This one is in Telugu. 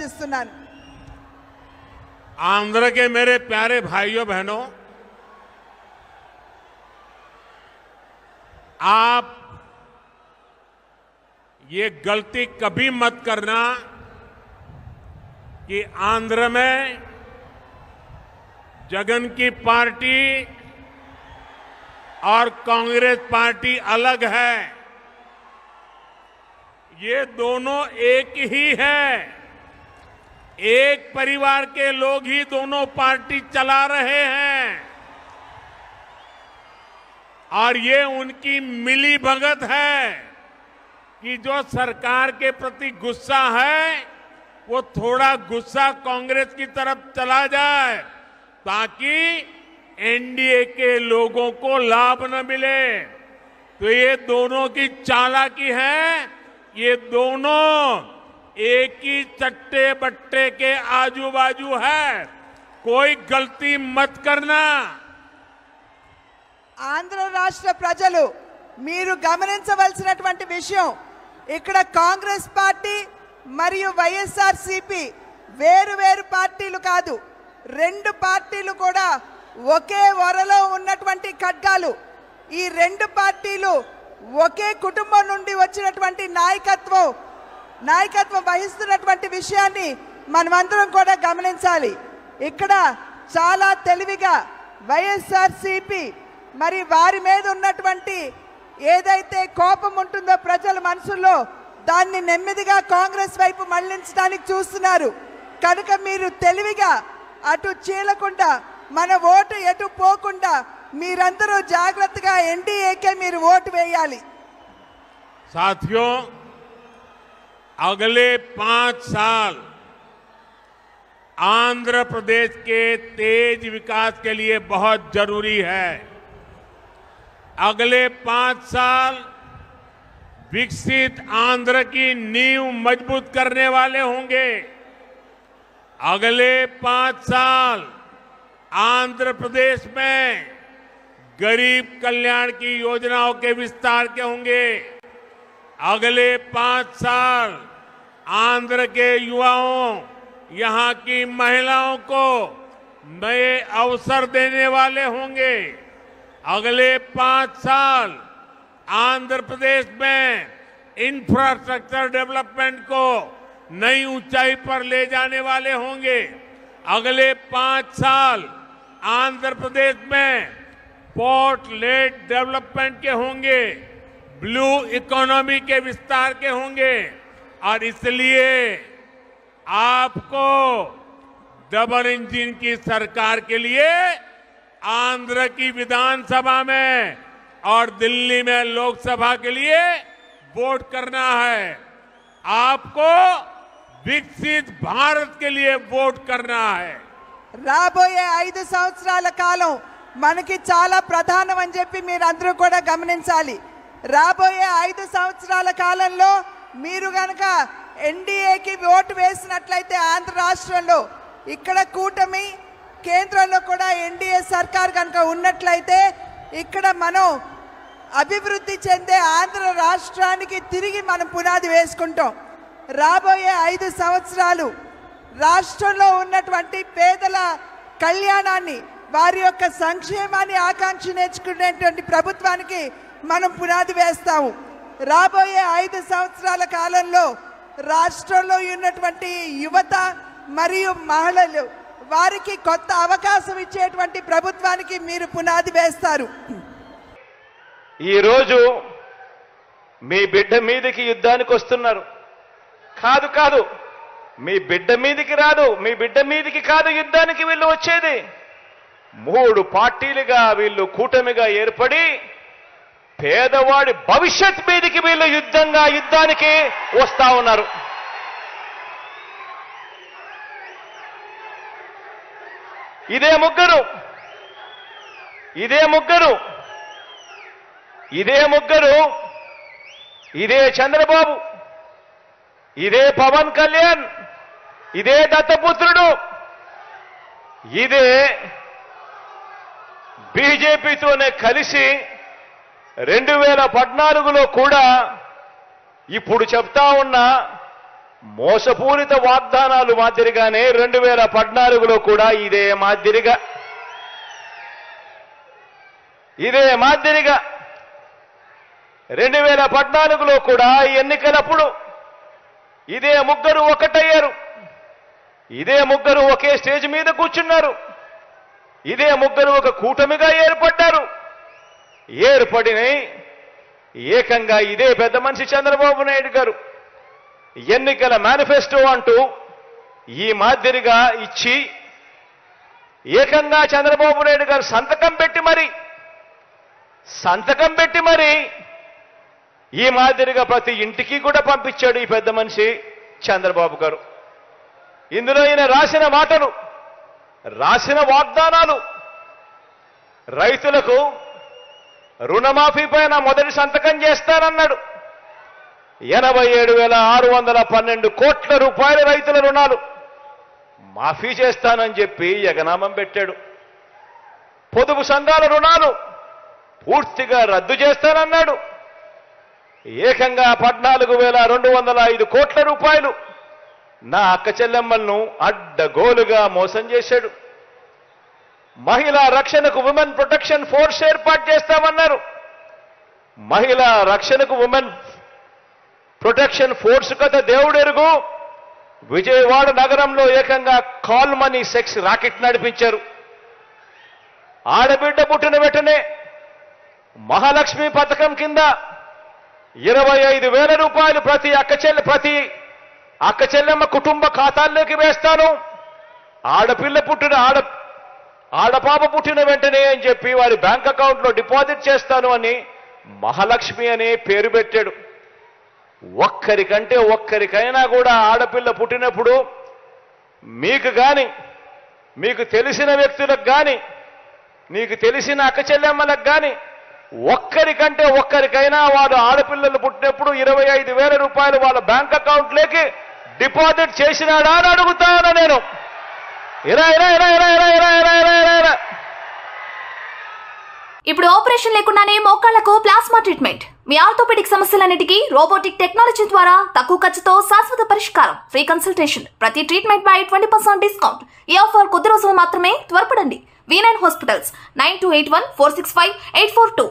ఇస్తున్నాను. आंध्र के मेरे प्यारे भाइयों बहनों, आप ये गलती कभी मत करना कि आंध्र में जगन की पार्टी और कांग्रेस पार्टी अलग है। ये दोनों एक ही है। एक परिवार के लोग ही दोनों पार्टी चला रहे हैं और ये उनकी मिली भगत है कि जो सरकार के प्रति गुस्सा है वो थोड़ा गुस्सा कांग्रेस की तरफ चला जाए ताकि एनडीए के लोगों को लाभ न मिले। तो ये दोनों की चालाकी है। ये दोनों एक ही चट्टे बट्टे के आजू बाजू है। कोई गलती मत करना। ఆంధ్ర రాష్ట్ర ప్రజలు మీరు గమనించవలసినటువంటి విషయం, ఇక్కడ కాంగ్రెస్ పార్టీ మరియు వైఎస్ఆర్సీపీ వేరు వేరు పార్టీలు కాదు. రెండు పార్టీలు కూడా ఒకే వరలో ఉన్నటువంటి ఖడ్గాలు. ఈ రెండు పార్టీలు ఒకే కుటుంబం నుండి వచ్చినటువంటి నాయకత్వం వహిస్తున్నటువంటి విషయాన్ని మనమందరం కూడా గమనించాలి. ఇక్కడ చాలా తెలివిగా వైఎస్ఆర్సీపీ మరి వారి మీద ఉన్నటువంటి ఏదైతే కోపం ఉంటుందో ప్రజల మనసుల్లో దాన్ని నెమ్మదిగా కాంగ్రెస్ వైపు మళ్లించడానికి చూస్తున్నారు. కనుక మీరు తెలివిగా అటు చీలకుండా మన ఓటు ఎటు పోకుండా మీరందరూ జాగ్రత్తగా ఎన్డీఏకే మీరు ఓటు వేయాలి. साथियों, अगले 5 साल आंध्र प्रदेश के तेज विकास के लिए बहुत जरूरी है। अगले 5 साल विकसित आंध्र की नींव मजबूत करने वाले होंगे। अगले 5 साल आंध्र प्रदेश में गरीब कल्याण की योजनाओं के विस्तार के होंगे। अगले 5 साल आंध्र के युवाओं, यहां की महिलाओं को नए अवसर देने वाले होंगे। अगले 5 साल आंध्र प्रदेश में इंफ्रास्ट्रक्चर डेवलपमेंट को नई ऊंचाई पर ले जाने वाले होंगे। अगले 5 साल आंध्र प्रदेश में पोर्ट लेड डेवलपमेंट के होंगे, ब्लू इकोनॉमी के विस्तार के होंगे। और इसलिए आपको डबल इंजन की सरकार के लिए आंध्र की विधानसभा में और दिल्ली में लोकसभा के लिए वोट करना है। आपको विकसित भारत के लिए वोट करना है। రాబోయే 5 సంవత్సరాల కాలం మనకి చాలా ప్రధానమని చెప్పి మీరందరూ కూడా గమనించాలి. రాబోయే 5 సంవత్సరాల కాలంలో మీరు గనక ఎన్డీఏకి ఓటు వేసినట్లయితే ఆంధ్ర రాష్ట్రంలో ఇక్కడ కూటమి కేంద్రంలో కూడా ఎన్డీఏ సర్కార్ కనుక ఉన్నట్లయితే ఇక్కడ మనం అభివృద్ధి చెందే ఆంధ్ర రాష్ట్రానికి తిరిగి మనం పునాది వేసుకుంటాం. రాబోయే 5 సంవత్సరాలు రాష్ట్రంలో ఉన్నటువంటి పేదల కళ్యాణాన్ని, వారి యొక్క సంక్షేమాన్ని ఆకాంక్షించుకునేటువంటి ప్రభుత్వానికి మనం పునాది వేస్తాము. రాబోయే 5 సంవత్సరాల కాలంలో రాష్ట్రంలో ఉన్నటువంటి యువత మరియు మహిళలు వారికి కొత్త అవకాశం ఇచ్చేటువంటి ప్రభుత్వానికి మీరు పునాది వేస్తారు. ఈ రోజు మీ బిడ్డ మీదకి యుద్ధానికి వస్తున్నారు. కాదు మీ బిడ్డ మీదకి రాదు, మీ బిడ్డ మీదకి కాదు యుద్ధానికి వీళ్ళు వచ్చేది. 3 పార్టీలుగా వీళ్ళు కూటమిగా ఏర్పడి పేదవాడి భవిష్యత్ మీదకి వీళ్ళు యుద్ధానికి వస్తా ఉన్నారు. ఇదే ముగ్గురు ఇదే చంద్రబాబు, ఇదే పవన్ కళ్యాణ్, ఇదే దత్తపుత్రుడు, ఇదే బీజేపీతోనే కలిసి 2014లో కూడా ఇప్పుడు చెప్తా ఉన్న మోసపూరిత వాగ్దానాలు మాదిరిగానే 2014లో కూడా ఇదే మాదిరిగా 2014లో కూడా ఎన్నికలప్పుడు ఇదే ముగ్గురు ఒకటయ్యారు. ఇదే ముగ్గురు ఒకే స్టేజ్ మీద కూర్చున్నారు. ఇదే ముగ్గురు ఒక కూటమిగా ఏర్పడ్డారు. ఏర్పడిన ఏకంగా ఇదే పెద్ద మనిషి చంద్రబాబు నాయుడు గారు ఎన్నికల మేనిఫెస్టో అంటూ ఈ మాదిరిగా ఇచ్చి ఏకంగా చంద్రబాబు నాయుడు గారు సంతకం పెట్టి మరి ఈ మాదిరిగా ప్రతి ఇంటికి కూడా పంపించాడు ఈ పెద్ద మనిషి చంద్రబాబు గారు. ఇందులో ఈయన రాసిన మాటలు, రాసిన వాగ్దానాలు, రైతులకు రుణమాఫీ పైన మొదటి సంతకం చేస్తానన్నాడు. 87,612 కోట్ల రూపాయల రైతుల రుణాలు మాఫీ చేస్తానని చెప్పి ఎగనామం పెట్టాడు. పొదుపు సంఘాల రుణాలు పూర్తిగా రద్దు చేస్తానన్నాడు. ఏకంగా 14,205 కోట్ల రూపాయలు నా అక్క చెల్లెమ్మలను అడ్డగోలుగా మోసం చేశాడు. మహిళా రక్షణకు ఉమెన్ ప్రొటెక్షన్ ఫోర్స్ ఏర్పాటు చేస్తామన్నారు. మహిళా రక్షణకు ఉమెన్ ప్రొటెక్షన్ ఫోర్స్ కథ దేవుడెరుగు. విజయవాడ నగరంలో ఏకంగా కాల్ మనీ సెక్స్ రాకెట్ నడిపించారు. ఆడబిడ్డ పుట్టిన వెంటనే మహాలక్ష్మి పథకం కింద 25,000 రూపాయలు ప్రతి అక్క చెల్లెమ్మ కుటుంబ ఖాతాల్లోకి వేస్తాను. ఆడపాప పుట్టిన వెంటనే అని చెప్పి వారి బ్యాంక్ అకౌంట్లో డిపాజిట్ చేస్తాను అని మహాలక్ష్మి అనే పేరు పెట్టాడు. ఒక్కరికైనా కూడా ఆడపిల్ల పుట్టినప్పుడు మీకు తెలిసిన వ్యక్తులకు కానీ, మీకు తెలిసిన అక్క చెల్లెమ్మలకు కానీ ఒక్కరికైనా వాడు ఆడపిల్లలు పుట్టినప్పుడు 25,000 రూపాయలు వాళ్ళ బ్యాంక్ అకౌంట్లోకి డిపాజిట్ చేసినాడా అని అడుగుతాను నేను. ఇప్పుడు ఆపరేషన్ లేకుండానే మోకాళ్లకు ప్లాస్మా ట్రీట్మెంట్. మీ ఆర్థోపెడిక్ సమస్యలన్నిటికీ రోబోటిక్ టెక్నాలజీ ద్వారా తక్కువ ఖర్చుతో శాశ్వత పరిష్కారం. Free consultation. ప్రతి ట్రీట్మెంట్ పై 20% డిస్కౌంట్. ఈ ఆఫర్ కొద్ది రోజులు మాత్రమే. త్వరపడండి. V9 hospitals 9281465842.